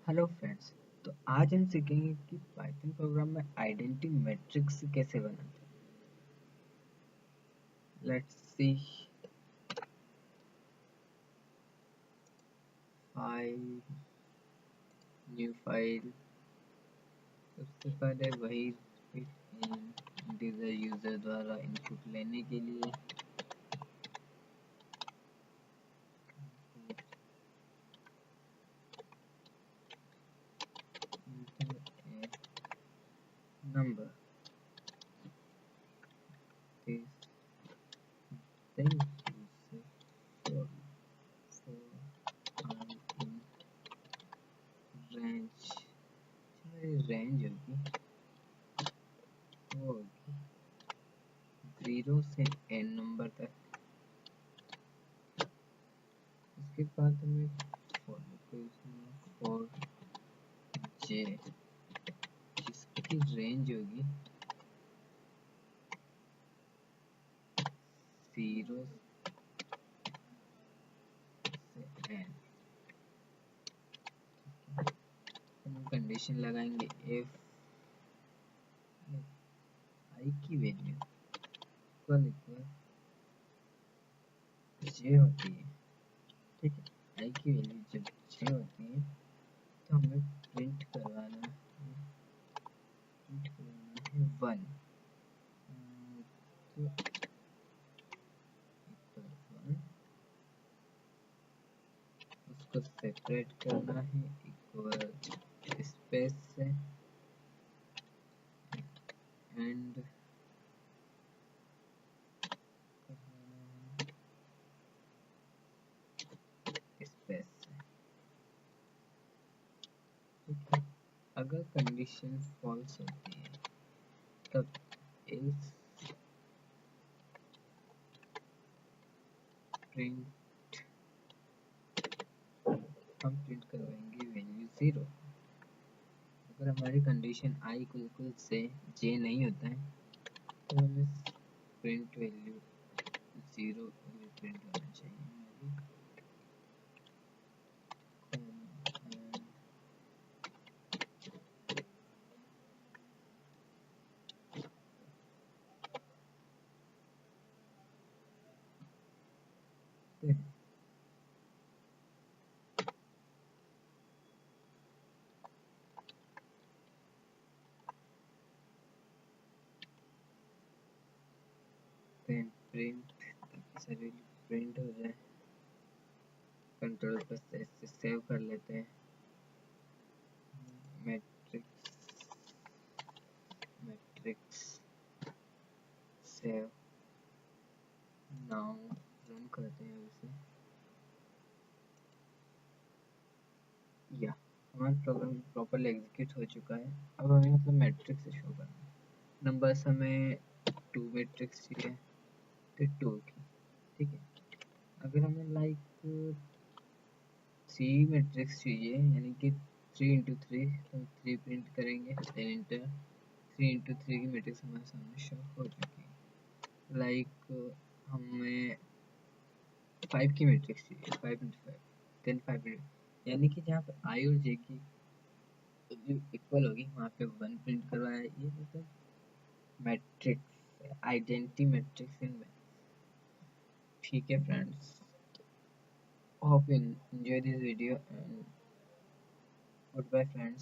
Hello friends. तो आज हम सीखेंगे कि पाइथन प्रोग्राम में आइडेंटिटी मैट्रिक्स कैसे बनाते हैं। Let's see. File, new file. सबसे पहले वही इंटीजर यूजर द्वारा इनपुट लेने के लिए number then use for in range। Range होगी वो होगी 0 से n नंबर तक। उसके बाद हमें फॉर j जिसकी रेंज होगी 0 से n। हम कंडीशन लगाएंगे if i की वैल्यू इक्वल j होती है। ठीक है, i की वैल्यू जब j होती है तो हमें प्रिंट करवाना है 1। तो उसको सेपरेट करना है इक्वल स्पेस से एंड स्पेस से। ठीक है, अगर कंडीशन फॉल्स होती है तब इस प्रिंट हम प्रिंट करवाएंगे वैल्यू 0। अगर हमारी कंडीशन i इक्वल से j नहीं होता है तो हमें प्रिंट वैल्यू 0 प्रिंट होना चाहिए हमारी। प्रिंट सारी प्रिंट हो जाए। कंट्रोल प्लस एस से सेव कर लेते हैं मैट्रिक्स सेव। नाउ रन करते हैं इसे। या हमारा प्रोग्राम प्रॉपर्ली एग्जीक्यूट हो चुका है। अब हमें मतलब मैट्रिक्स से शो करना है। नंबर्स हमें 2 मैट्रिक्स चाहिए तो 2 की। ठीक है, अगर हमें लाइक 3 मैट्रिक्स चाहिए यानी कि 3 इंटू 3 तो 3 प्रिंट करेंगे। देन इंटर 3 इंटू 3 की मैट्रिक्स हमारे सामने शो हो चुकी है। लाइक हमें 5 की मैट्रिक्स चाहिए 5 इंटू 5 देन 5 यानी कि जहाँ पर आई और जे की इक्वल होगी वहाँ पे 1 प्रिंट करवाया। ये मतलब matrix identity matrix in maths. ठीक है friends, hope you enjoy this video and goodbye friends.